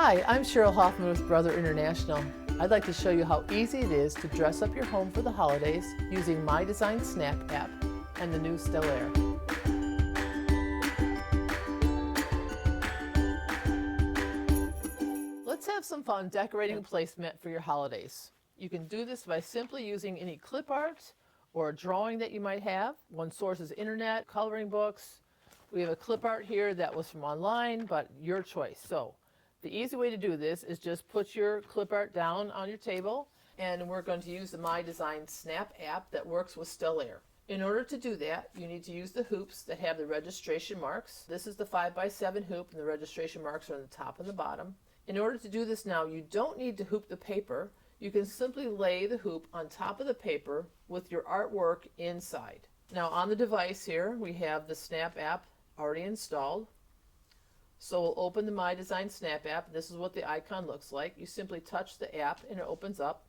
Hi, I'm Cheryl Hoffman with Brother International. I'd like to show you how easy it is to dress up your home for the holidays using My Design Snap app and the new Stellaire. Let's have some fun decorating a placemat for your holidays. You can do this by simply using any clip art or a drawing that you might have. One source is internet, coloring books. We have a clip art here that was from online, but your choice. So the easy way to do this is just put your clip art down on your table, and we're going to use the My Design Snap app that works with Stellaire. In order to do that, you need to use the hoops that have the registration marks. This is the 5x7 hoop, and the registration marks are on the top and the bottom. In order to do this now, you don't need to hoop the paper. You can simply lay the hoop on top of the paper with your artwork inside. Now on the device here, we have the Snap app already installed. So we'll open the My Design Snap app. This is what the icon looks like. You simply touch the app and it opens up.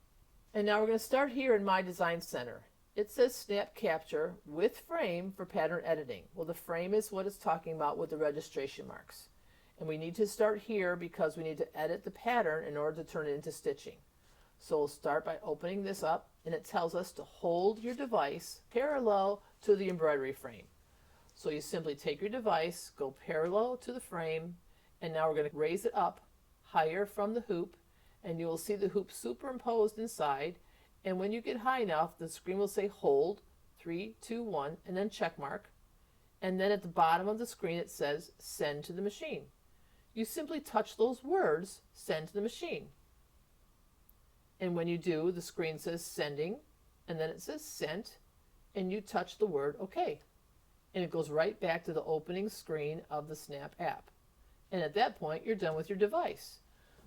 And now we're going to start here in My Design Center. It says Snap Capture with frame for pattern editing. Well, the frame is what it's talking about with the registration marks. And we need to start here because we need to edit the pattern in order to turn it into stitching. So we'll start by opening this up, and it tells us to hold your device parallel to the embroidery frame. So you simply take your device, go parallel to the frame, and now we're going to raise it up higher from the hoop, and you will see the hoop superimposed inside. And when you get high enough, the screen will say hold, 3, 2, 1, and then check mark. And then at the bottom of the screen it says send to the machine. You simply touch those words, send to the machine. And when you do, the screen says sending, and then it says sent, and you touch the word OK. And it goes right back to the opening screen of the Snap app. And at that point, you're done with your device.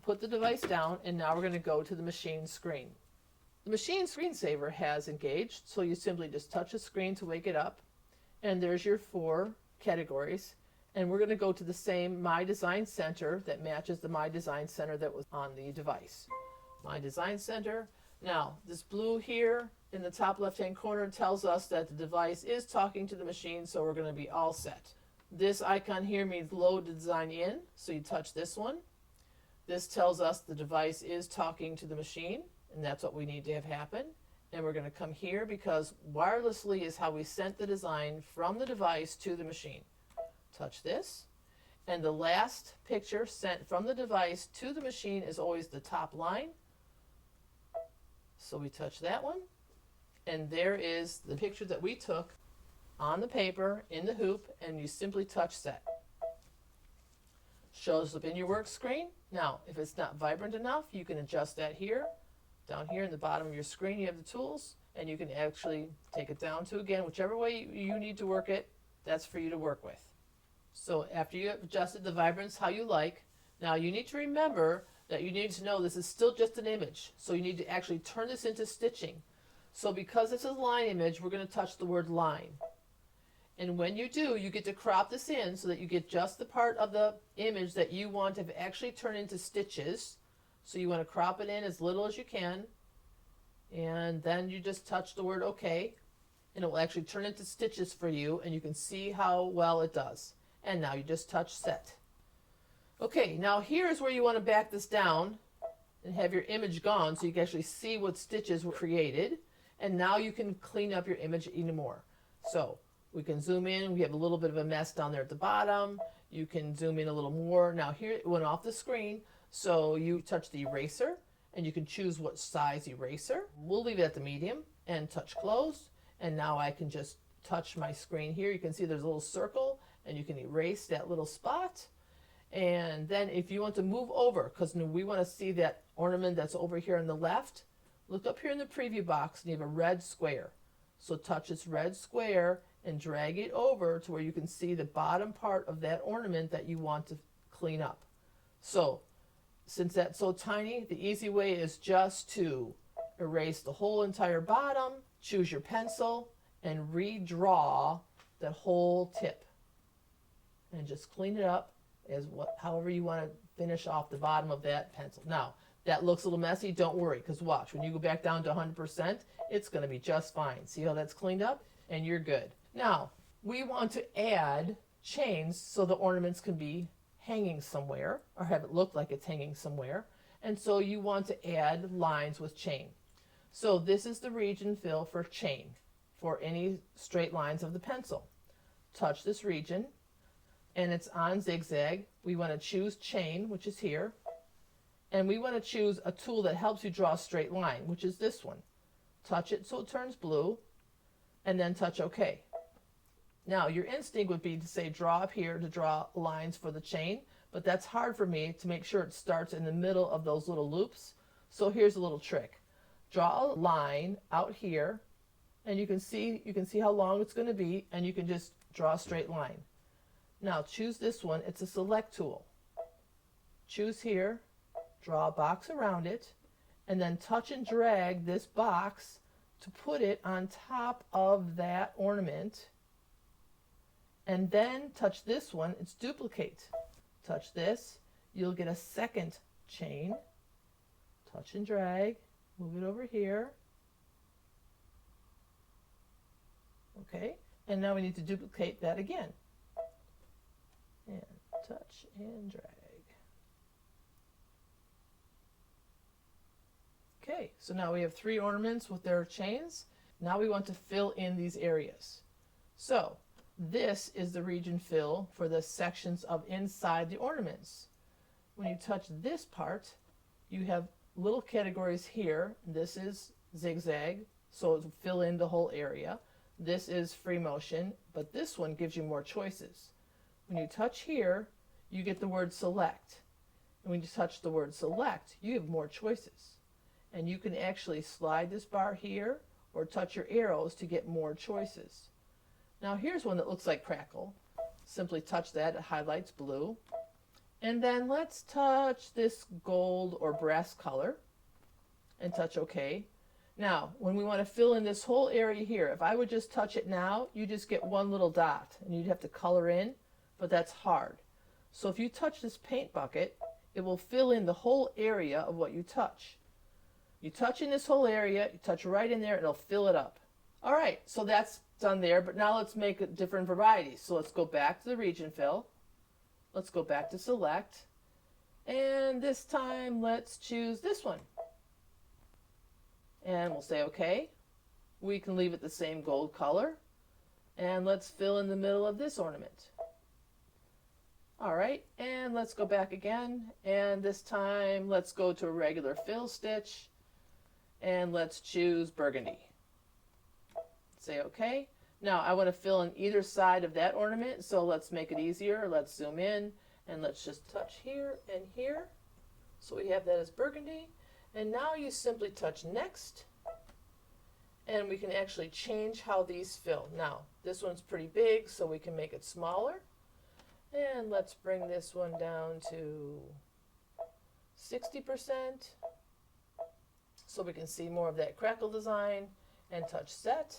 Put the device down, and now we're going to go to the machine screen. The machine screensaver has engaged, so you simply just touch the screen to wake it up. And there's your 4 categories. And we're going to go to the same My Design Center that matches the My Design Center that was on the device. My Design Center. Now, this blue here in the top left-hand corner tells us that the device is talking to the machine, so we're going to be all set. This icon here means load the design in, so you touch this one. This tells us the device is talking to the machine, and that's what we need to have happen. And we're going to come here because wirelessly is how we sent the design from the device to the machine. Touch this. And the last picture sent from the device to the machine is always the top line. So we touch that one. And there is the picture that we took on the paper in the hoop, and you simply touch set. Shows up in your work screen. Now, if it's not vibrant enough, you can adjust that here. Down here in the bottom of your screen, you have the tools, and you can actually take it down to, again, whichever way you need to work it, that's for you to work with. So after you have adjusted the vibrance how you like, now you need to remember that you need to know this is still just an image. So you need to actually turn this into stitching. So because this is a line image, we're going to touch the word line. And when you do, you get to crop this in so that you get just the part of the image that you want to actually turn into stitches. So you want to crop it in as little as you can. And then you just touch the word OK. And it will actually turn into stitches for you, and you can see how well it does. And now you just touch set. Okay, now here's where you want to back this down and have your image gone so you can actually see what stitches were created. And now you can clean up your image even more. So we can zoom in. We have a little bit of a mess down there at the bottom. You can zoom in a little more. Now here it went off the screen. So you touch the eraser, and you can choose what size eraser. We'll leave it at the medium and touch close. And now I can just touch my screen here. You can see there's a little circle, and you can erase that little spot. And then if you want to move over, because we want to see that ornament that's over here on the left, look up here in the preview box, and you have a red square. So touch this red square and drag it over to where you can see the bottom part of that ornament that you want to clean up. So since that's so tiny, the easy way is just to erase the whole entire bottom, choose your pencil, and redraw that whole tip. And just clean it up as however you want to finish off the bottom of that pencil. Now, that looks a little messy. Don't worry, because watch, when you go back down to 100%, it's going to be just fine. See how that's cleaned up? And you're good. Now, we want to add chains so the ornaments can be hanging somewhere or have it look like it's hanging somewhere. And so you want to add lines with chain. So this is the region fill for chain for any straight lines of the pencil. Touch this region and it's on zigzag. We want to choose chain, which is here. And we want to choose a tool that helps you draw a straight line, which is this one. Touch it so it turns blue and then touch OK. Now your instinct would be to say draw up here to draw lines for the chain, but that's hard for me to make sure it starts in the middle of those little loops. So here's a little trick. Draw a line out here and you can see how long it's going to be, and you can just draw a straight line. Now choose this one. It's a select tool. Choose here, draw a box around it, and then touch and drag this box to put it on top of that ornament. And then touch this one, it's duplicate. Touch this, you'll get a second chain. Touch and drag, move it over here. Okay, and now we need to duplicate that again. And touch and drag. Okay, so now we have 3 ornaments with their chains. Now we want to fill in these areas. So this is the region fill for the sections of inside the ornaments. When you touch this part, you have little categories here. This is zigzag, so it'll fill in the whole area. This is free motion, but this one gives you more choices. When you touch here, you get the word select. And when you touch the word select, you have more choices. And you can actually slide this bar here or touch your arrows to get more choices. Now here's one that looks like crackle. Simply touch that, it highlights blue. And then let's touch this gold or brass color and touch OK. Now, when we want to fill in this whole area here, if I would just touch it now, you just get one little dot and you'd have to color in, but that's hard. So if you touch this paint bucket, it will fill in the whole area of what you touch. You touch in this whole area, you touch right in there, it'll fill it up. All right, so that's done there, but now let's make different varieties. So let's go back to the region fill. Let's go back to select. And this time, let's choose this one. And we'll say OK. We can leave it the same gold color. And let's fill in the middle of this ornament. All right, and let's go back again. And this time, let's go to a regular fill stitch. And let's choose burgundy. Say OK. Now I want to fill in either side of that ornament, so let's make it easier. Let's zoom in and let's just touch here and here. So we have that as burgundy. And now you simply touch next, and we can actually change how these fill. Now this one's pretty big, so we can make it smaller. And let's bring this one down to 60%. So we can see more of that crackle design, and touch set.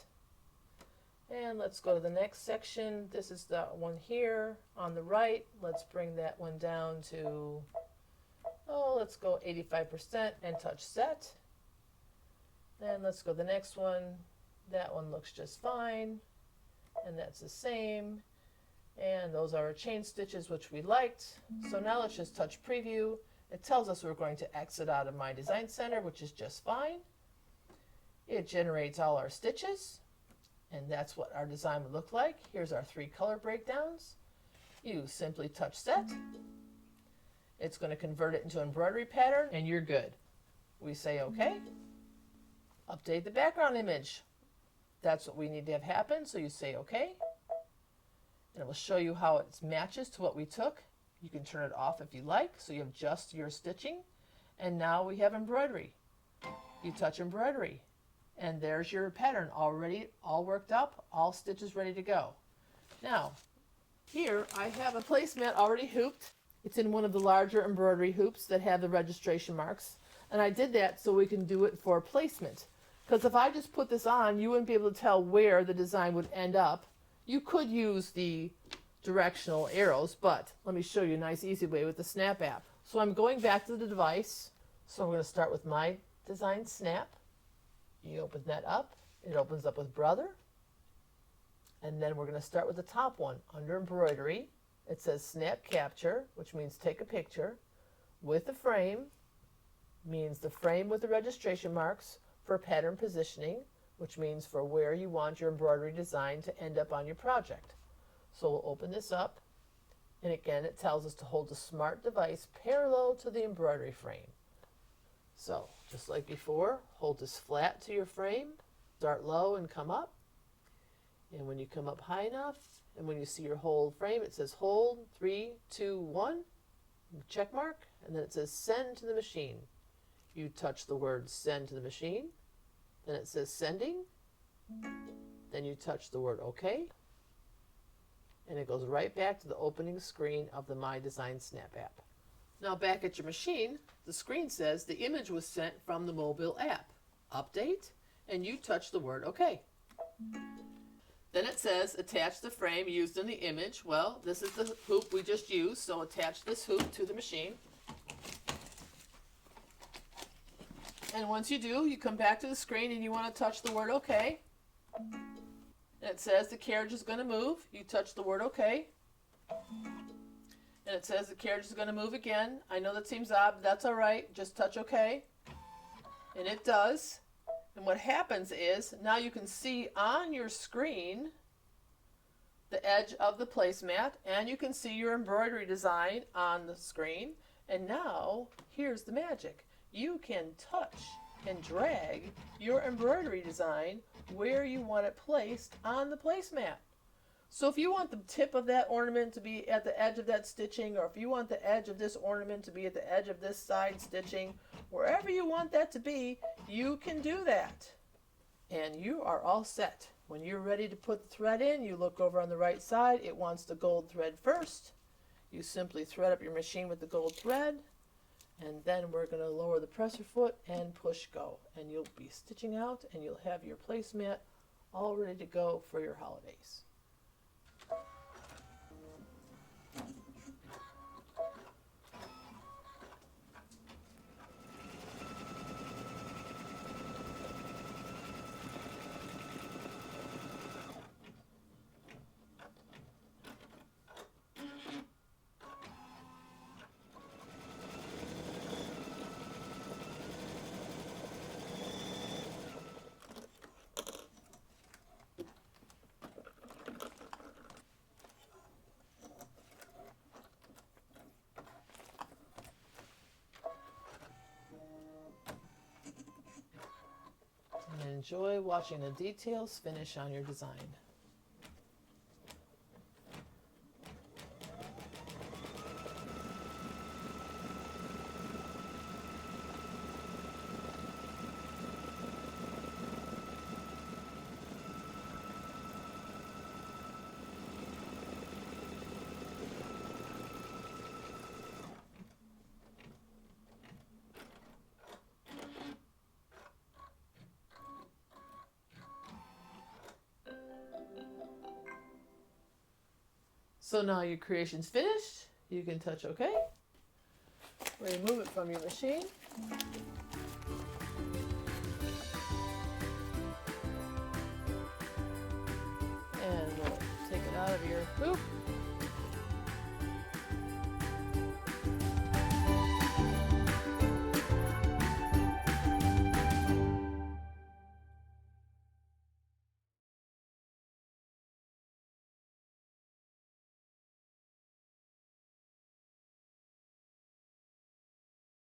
And let's go to the next section. This is the one here on the right. Let's bring that one down to, let's go 85% and touch set. And let's go to the next one. That one looks just fine. And that's the same. And those are our chain stitches, which we liked. So now let's just touch preview. It tells us we're going to exit out of My Design Center, which is just fine. It generates all our stitches, and that's what our design would look like. Here's our 3 color breakdowns. You simply touch set. It's going to convert it into an embroidery pattern, and you're good. We say OK. Update the background image. That's what we need to have happen, so you say OK. And it will show you how it matches to what we took. You can turn it off if you like, so you have just your stitching. And now we have embroidery. You touch embroidery, and there's your pattern already all worked up, all stitches ready to go. Now, here I have a placemat already hooped. It's in one of the larger embroidery hoops that have the registration marks. And I did that so we can do it for placement. Because if I just put this on, you wouldn't be able to tell where the design would end up. You could use the directional arrows, but let me show you a nice easy way with the Snap app. So I'm going back to the device. So I'm going to start with My Design Snap. You open that up. It opens up with Brother. And then we're going to start with the top one under embroidery. It says snap capture, which means take a picture. With the frame means the frame with the registration marks for pattern positioning, which means for where you want your embroidery design to end up on your project. So we'll open this up, and again it tells us to hold the smart device parallel to the embroidery frame. So just like before, hold this flat to your frame, start low and come up. And when you come up high enough, and when you see your whole frame, it says hold, 3, 2, 1, check mark, and then it says send to the machine. You touch the word send to the machine, then it says sending, then you touch the word OK, and it goes right back to the opening screen of the My Design Snap app. Now back at your machine, the screen says the image was sent from the mobile app. Update, and you touch the word OK. Then it says attach the frame used in the image. Well, this is the hoop we just used, so attach this hoop to the machine. And once you do, you come back to the screen and you want to touch the word OK. And it says the carriage is going to move. You touch the word OK. And it says the carriage is going to move again. I know that seems odd, but that's all right. Just touch OK. And it does. And what happens is now you can see on your screen the edge of the placemat, and you can see your embroidery design on the screen. And now here's the magic. You can touch and drag your embroidery design where you want it placed on the placemat. So if you want the tip of that ornament to be at the edge of that stitching, or if you want the edge of this ornament to be at the edge of this side stitching, wherever you want that to be, you can do that. And you are all set. When you're ready to put the thread in, you look over on the right side. It wants the gold thread first. You simply thread up your machine with the gold thread, and then we're going to lower the presser foot and push go. And you'll be stitching out, and you'll have your placemat all ready to go for your holidays. And enjoy watching the details finish on your design. So now your creation's finished. You can touch OK. Remove it from your machine. And we'll take it out of your hoop.